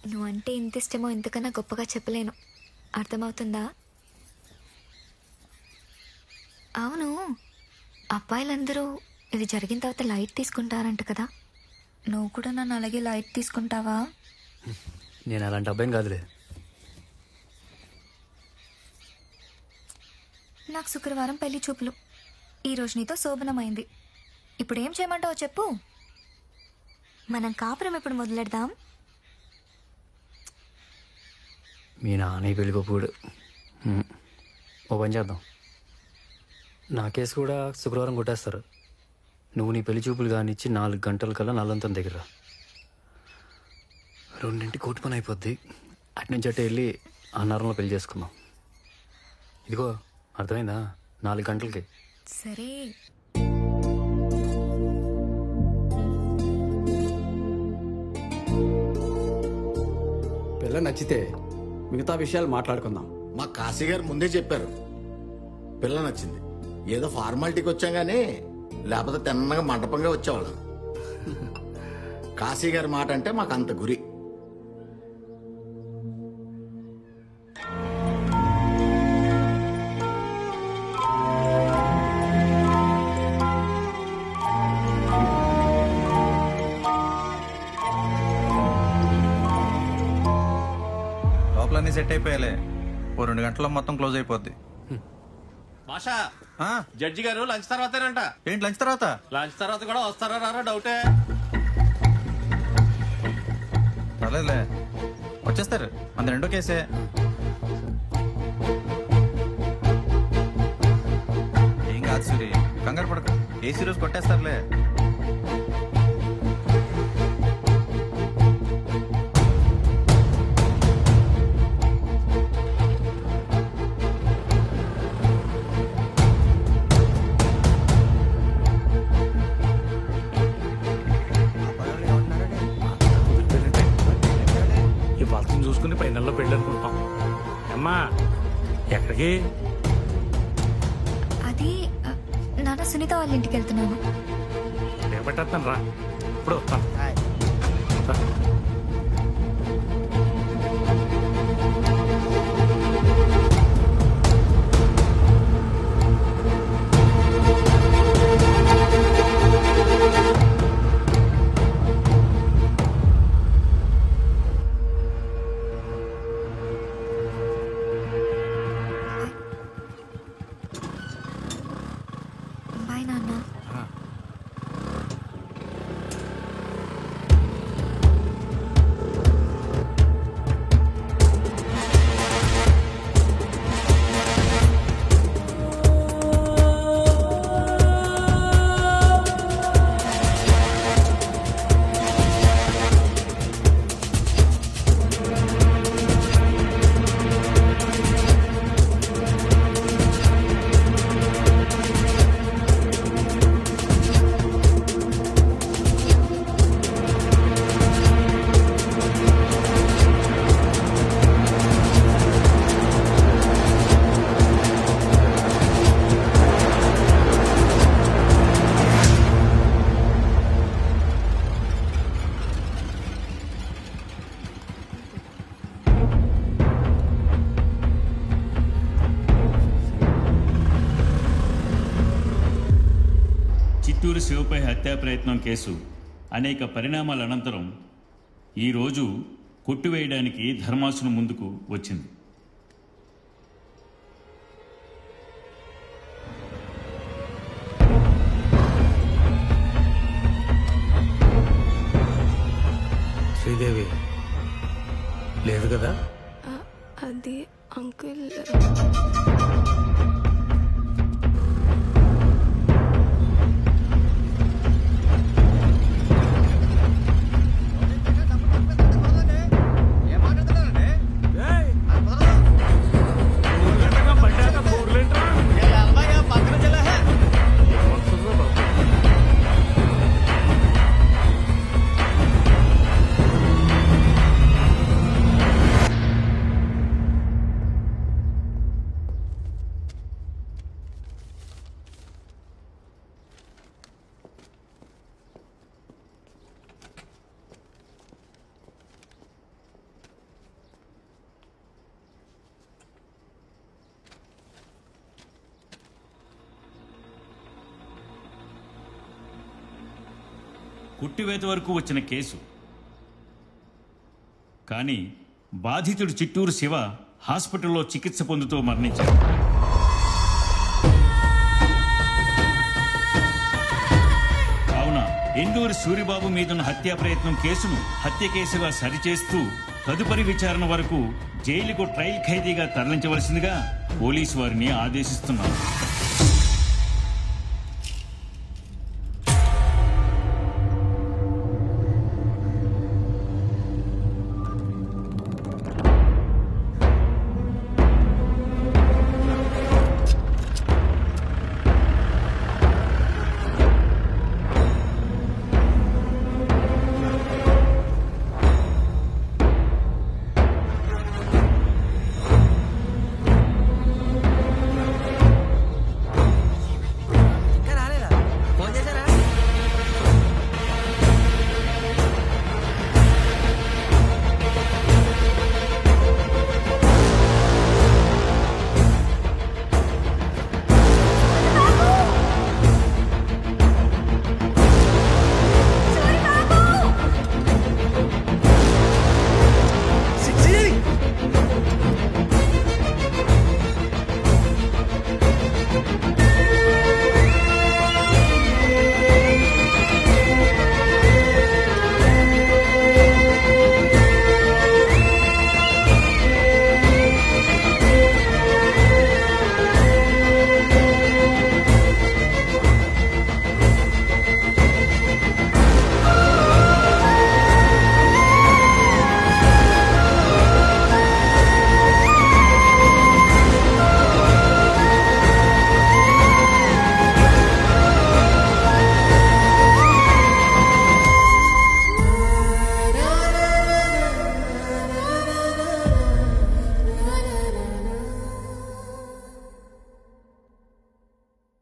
నువ్వంటే ఇంత ఇష్టమో ఇంతకన్నా గొప్పగా చెప్పలేను. అర్థమవుతుందా? అవును, అబ్బాయిలందరూ ఇది జరిగిన తర్వాత లైట్ తీసుకుంటారంట కదా, నువ్వు కూడా నన్ను అలాగే లైట్ తీసుకుంటావా? నేను అలాంటి అబ్బాయిని కాదులే. నాకు శుక్రవారం పెళ్లి చూపులు. ఈరోజు నీతో శోభనమైంది. ఇప్పుడు ఏం చేయమంటావో చెప్పు. మనం కాపురం ఎప్పుడు మొదలెడదాం? మీ నాన్న పెళ్ళికొప్పుడు ఓ పని చేద్దాం. నా కేసు కూడా శుక్రవారం కొట్టేస్తారు. నువ్వు నీ పెళ్లి చూపులు కానిచ్చి 4 గంటల కల్లా నల్లంతం దగ్గర 2 కోటి పని అయిపోద్ది. అటునుంచి అట్టే వెళ్ళి అన్నారంలో పెళ్లి చేసుకుందాం. ఇదిగో అర్థమైందా? 4 గంటలకి. సరే. పిల్ల నచ్చితే మిగతా విషయాలు మాట్లాడుకుందాం. మా కాశీ గారు ముందే చెప్పారు పిల్ల నచ్చింది. ఏదో ఫార్మాలిటీకి వచ్చాం గానీ లేకపోతే తిన్నగా మండపంగా వచ్చేవాళ్ళం. కాశీ గారి మాట అంటే మాకు అంత గురి. లోపలన్నీ సెట్ అయిపోయాలే. ఓ 2 గంటల్లో మొత్తం క్లోజ్ అయిపోద్ది. మాషా, జడ్జి గారు లంచ్ తర్వాతేనంట. ఏంటి లంచ్ తర్వాత? లంచ్ తర్వాత కూడా వస్తారా రారా డౌటే. పర్లేదులే, వచ్చేస్తారు. అంత 2 కేసే. ఏం కాదు సూరి, కంగారు పడక. ఏసీ రోజు కొట్టేస్తారులే. చూసుకుని 10 నెలల్లో పెళ్ళి అనుకుంటాం. అమ్మా ఎక్కడికి? అది నాన్న సునీత వాళ్ళ ఇంటికి వెళ్తున్నాను. నేను పెట్టేస్తాను రా, ఇప్పుడు వస్తాను. బాయ్ నాన్న. చిత్తూరు శివపై హత్యా ప్రయత్నం కేసు అనేక పరిణామాల అనంతరం ఈరోజు కొట్టివేయడానికి ధర్మాసనం ముందుకు వచ్చింది. శ్రీదేవి లేదు కదా? అది అంకుల్. కొట్టివేత వరకు వచ్చిన కేసు. కానీ బాధితుడు చిట్టూరు శివ హాస్పిటల్లో చికిత్స పొందుతూ మరణించాడు. కావున ఎండూరి సూరిబాబు మీదున్న హత్యా ప్రయత్నం కేసును హత్య కేసుగా సరిచేస్తూ తదుపరి విచారణ వరకు జైలుకు ట్రయల్ ఖైదీగా తరలించవలసిందిగా పోలీసు వారిని ఆదేశిస్తున్నారు.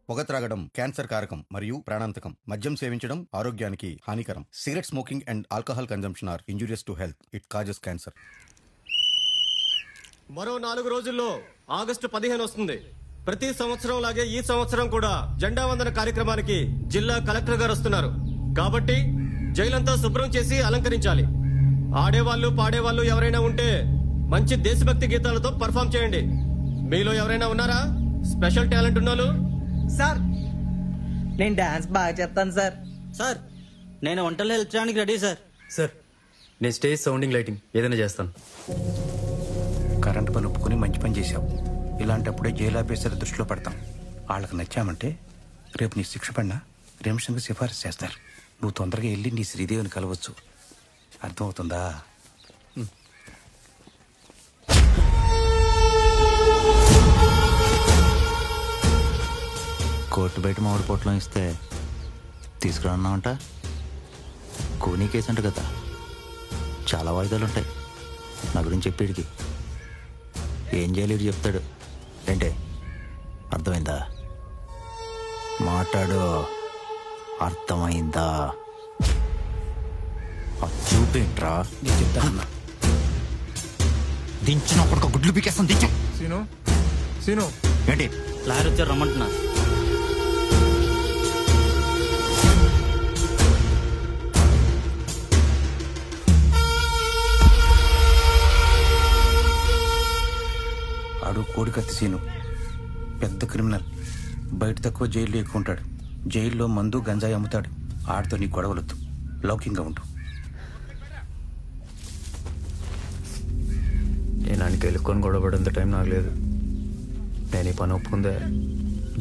పొగ త్రాగడం క్యాన్సర్ కారకం మరియు ప్రాణాంతకం. మద్యం సేవించడం ఆరోగ్యానికి హానికరం. Cigarette smoking and alcohol consumption are injurious to health. It causes cancer. మరో 4 రోజుల్లో ఆగస్టు 15 వస్తుంది. ప్రతి సంవత్సరం లాగే ఈ సంవత్సరం కూడా జెండా వందన కార్యక్రమానికి జిల్లా కలెక్టర్ గారు వస్తున్నారు. కాబట్టి జైలంతా శుభ్రం చేసి అలంకరించాలి. ఆడేవాళ్ళు పాడేవాళ్ళు ఎవరైనా ఉంటే మంచి దేశభక్తి గీతాలతో పర్ఫామ్ చేయండి. మీలో ఎవరైనా ఉన్నారా స్పెషల్ టాలెంట్ ఉన్నోళ్ళు? సార్ నేను డాన్స్ బాగా చేస్తాను సార్. సార్ నేను వంటలు హెల్ప్ చేయడానికి రెడీ సార్. సార్ నేను స్టేజ్ సౌండింగ్ లైటింగ్ ఏదైనా చేస్తాను. కరెంటు పని ఒప్పుకొని మంచి పని చేశావు. ఇలాంటప్పుడే జైలు ఆఫీసర్ దృష్టిలో పడతాం. వాళ్ళకి నచ్చామంటే రేపు నీ శిక్ష పడినా రిమిషన్కి సిఫారసు చేస్తారు. నువ్వు తొందరగా వెళ్ళి నీ శ్రీదేవిని కలవచ్చు. అర్థమవుతుందా? కోర్టు బయట మామిడి పొట్లం ఇస్తే తీసుకురాన్నావంట. కూనీ కేసు అంట కదా, చాలా వాయిదాలు ఉంటాయి. నా గురించి చెప్పేడికి ఏం చేయలేడు చెప్తాడు. ఏంటే అర్థమైందా? మాట్లాడు. అర్థమైందా? చూపేంట్రా చెప్తానన్నా. దించినప్పుడు ఒక గుడ్లు పీకేస్తాను. దించా సీను ఏంటి లాయర్ వచ్చారు రమ్మంటున్నా. ఆడు కోడికత్తి సీను పెద్ద క్రిమినల్. బయట తక్కువ జైల్లో ఎక్కువ ఉంటాడు. జైల్లో మందు గంజాయి అమ్ముతాడు. ఆడితో నీ గొడవలొద్దు. లౌకికంగా ఉండు. నేను ఆయనకి వెళ్ళుకొని గొడవపడేంత టైం నాకు లేదు. నేను ఈ పని ఒప్పుకుందే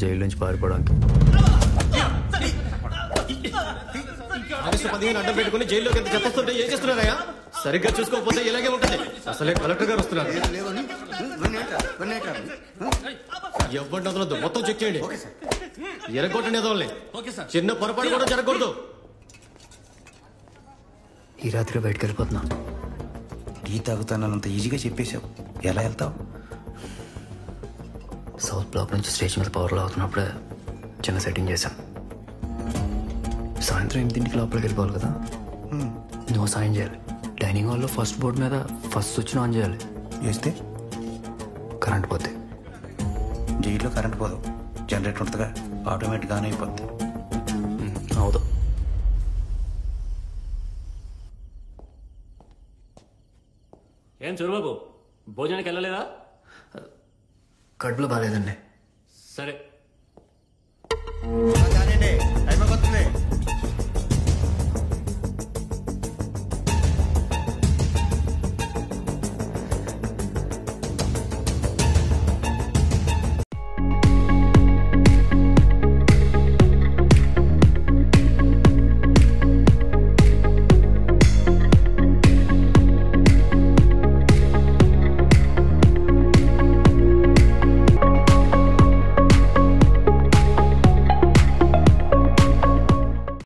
జైలు నుంచి పారిపోవడానికి. ఆగస్టు 15 అడ్డం పెట్టుకుని జైల్లోకి ఎంత చెప్పొస్తుంటే ఏం చేస్తున్నారయ్యా? సరిగ్గా చూసుకోకపోతే ఇలాగే ఉంటుంది. అసలే కలెక్టర్ గారు వస్తున్నారు. ఎవరిని వదలొద్దు, మొత్తం చెక్ చేయండి. ఎరగొట్టండి ఎదవల్ని. చిన్న పొరపాటు కూడా జరగకూడదు. ఈ రాత్రి బయటకు వెళ్ళిపోతున్నా. టీ తాగుతానంత ఈజీగా చెప్పేశావు. ఎలా వెళ్తావు? సౌత్ బ్లాక్ నుంచి స్టేషన్ మీద పవర్లో అవుతున్నప్పుడే చిన్న సెట్టింగ్ చేశాం. సాయంత్రం 8ంటికి లోపలికి వెళ్ళిపోవాలి కదా. నువ్వు సాయం చేయాలి. డైనింగ్ హాల్లో ఫస్ట్ బోర్డు మీద ఫస్ట్ స్విచ్ ఆన్ చేయాలి. చేస్తే కరెంట్ పోతే. జైల్లో కరెంట్ పోదు. జనరేటర్ ఉంటుందిగా, ఆటోమేటిక్గా ఆన్ అయిపోద్ది. అవుదు. ఏం సూరిబాబు భోజనానికి వెళ్ళలేదా? కడుపులో బాగాలేదండి. సరే